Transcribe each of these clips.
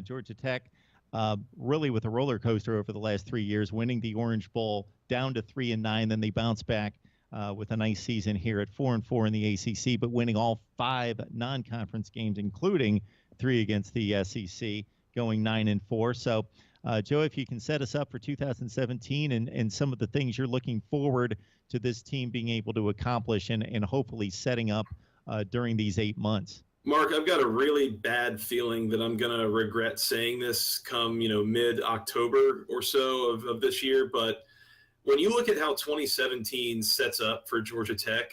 Georgia Tech, really with a roller coaster over the last 3 years, winning the Orange Bowl down to 3-9, then they bounced back with a nice season here at 4-4 in the ACC, but winning all 5 non-conference games, including 3 against the SEC, going 9-4. So, Joe, if you can set us up for 2017 and some of the things you're looking forward to this team being able to accomplish and hopefully setting up during these 8 months. Mark, I've got a really bad feeling that I'm going to regret saying this come, mid-October or so of this year. But when you look at how 2017 sets up for Georgia Tech,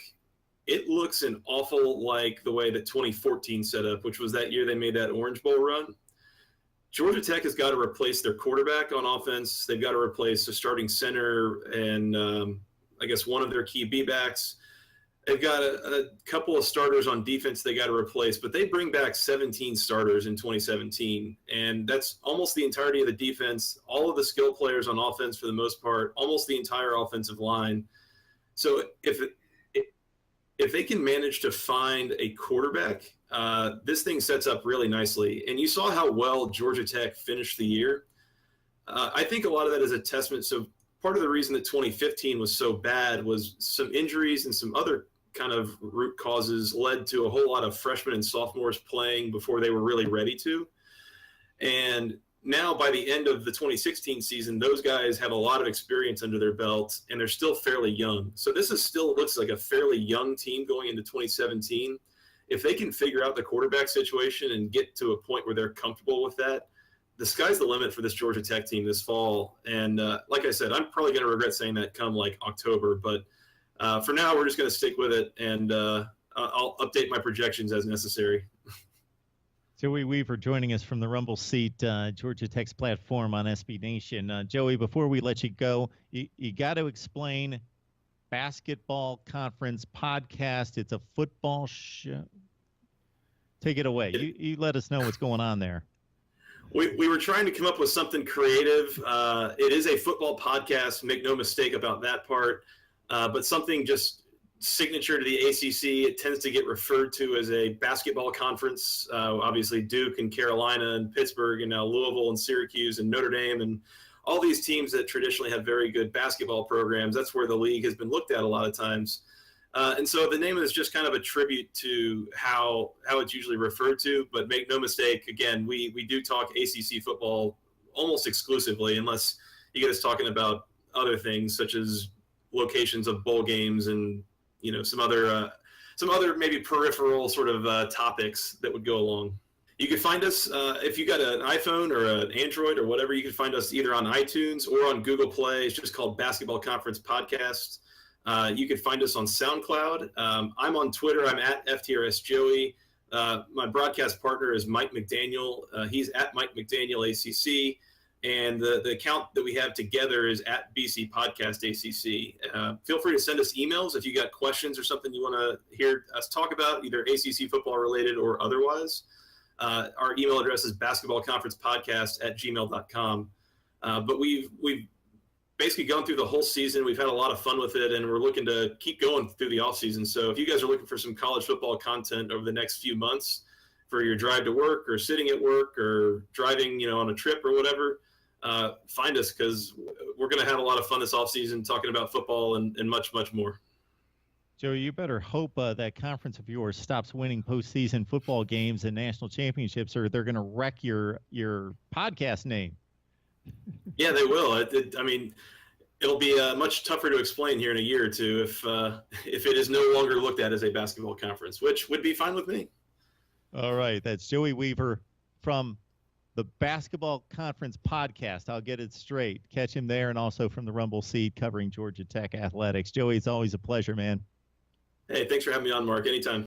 it looks an awful like the way that 2014 set up, which was that year they made that Orange Bowl run. Georgia Tech has got to replace their quarterback on offense. They've got to replace the starting center and I guess one of their key B-backs. They've got a couple of starters on defense they got to replace, but they bring back 17 starters in 2017, and that's almost the entirety of the defense, all of the skill players on offense for the most part, almost the entire offensive line. So if they can manage to find a quarterback, this thing sets up really nicely. And you saw how well Georgia Tech finished the year. I think a lot of that is a testament. So part of the reason that 2015 was so bad was some injuries and some other kind of root causes led to a whole lot of freshmen and sophomores playing before they were really ready to. And now by the end of the 2016 season, those guys have a lot of experience under their belt and they're still fairly young. So this is still looks like a fairly young team going into 2017. If they can figure out the quarterback situation and get to a point where they're comfortable with that, the sky's the limit for this Georgia Tech team this fall. And like I said, I'm probably going to regret saying that come like October, but for now, we're just going to stick with it, and I'll update my projections as necessary. Joey Weaver joining us from the Rumble seat, Georgia Tech's platform on SB Nation. Joey, before we let you go, you got to explain Basketball Conference Podcast. It's a football show. Take it away. You let us know what's going on there. We were trying to come up with something creative. It is a football podcast. Make no mistake about that part. But something just signature to the ACC. It tends to get referred to as a basketball conference. Obviously, Duke and Carolina and Pittsburgh and now Louisville and Syracuse and Notre Dame and all these teams that traditionally have very good basketball programs. That's where the league has been looked at a lot of times. And so the name is just kind of a tribute to how it's usually referred to. But make no mistake, again, we do talk ACC football almost exclusively, unless you get us talking about other things such as locations of bowl games and some other maybe peripheral sort of topics that would go along. You can find us if you got an iPhone or an Android or whatever. You can find us either on iTunes or on Google Play. It's just called Basketball Conference Podcast. You can find us on SoundCloud. I'm on Twitter. I'm at FTRSJoey. My broadcast partner is Mike McDaniel. He's at Mike McDaniel ACC. And the account that we have together is at BC Podcast ACC. Feel free to send us emails if you got questions or something you want to hear us talk about, either ACC football related or otherwise. Our email address is basketballconferencepodcast@gmail.com. But we've basically gone through the whole season. We've had a lot of fun with it, and we're looking to keep going through the offseason. So if you guys are looking for some college football content over the next few months for your drive to work or sitting at work or driving, on a trip or whatever, find us, because we're going to have a lot of fun this offseason talking about football and much, much more. Joey, you better hope that conference of yours stops winning postseason football games and national championships, or they're going to wreck your podcast name. Yeah, they will. It'll be much tougher to explain here in a year or two if it is no longer looked at as a basketball conference, which would be fine with me. All right, that's Joey Weaver from the Basketball Conference Podcast. I'll get it straight. Catch him there, and also from the Rumble seat covering Georgia Tech athletics. Joey, it's always a pleasure, man. Hey, thanks for having me on, Mark. Anytime.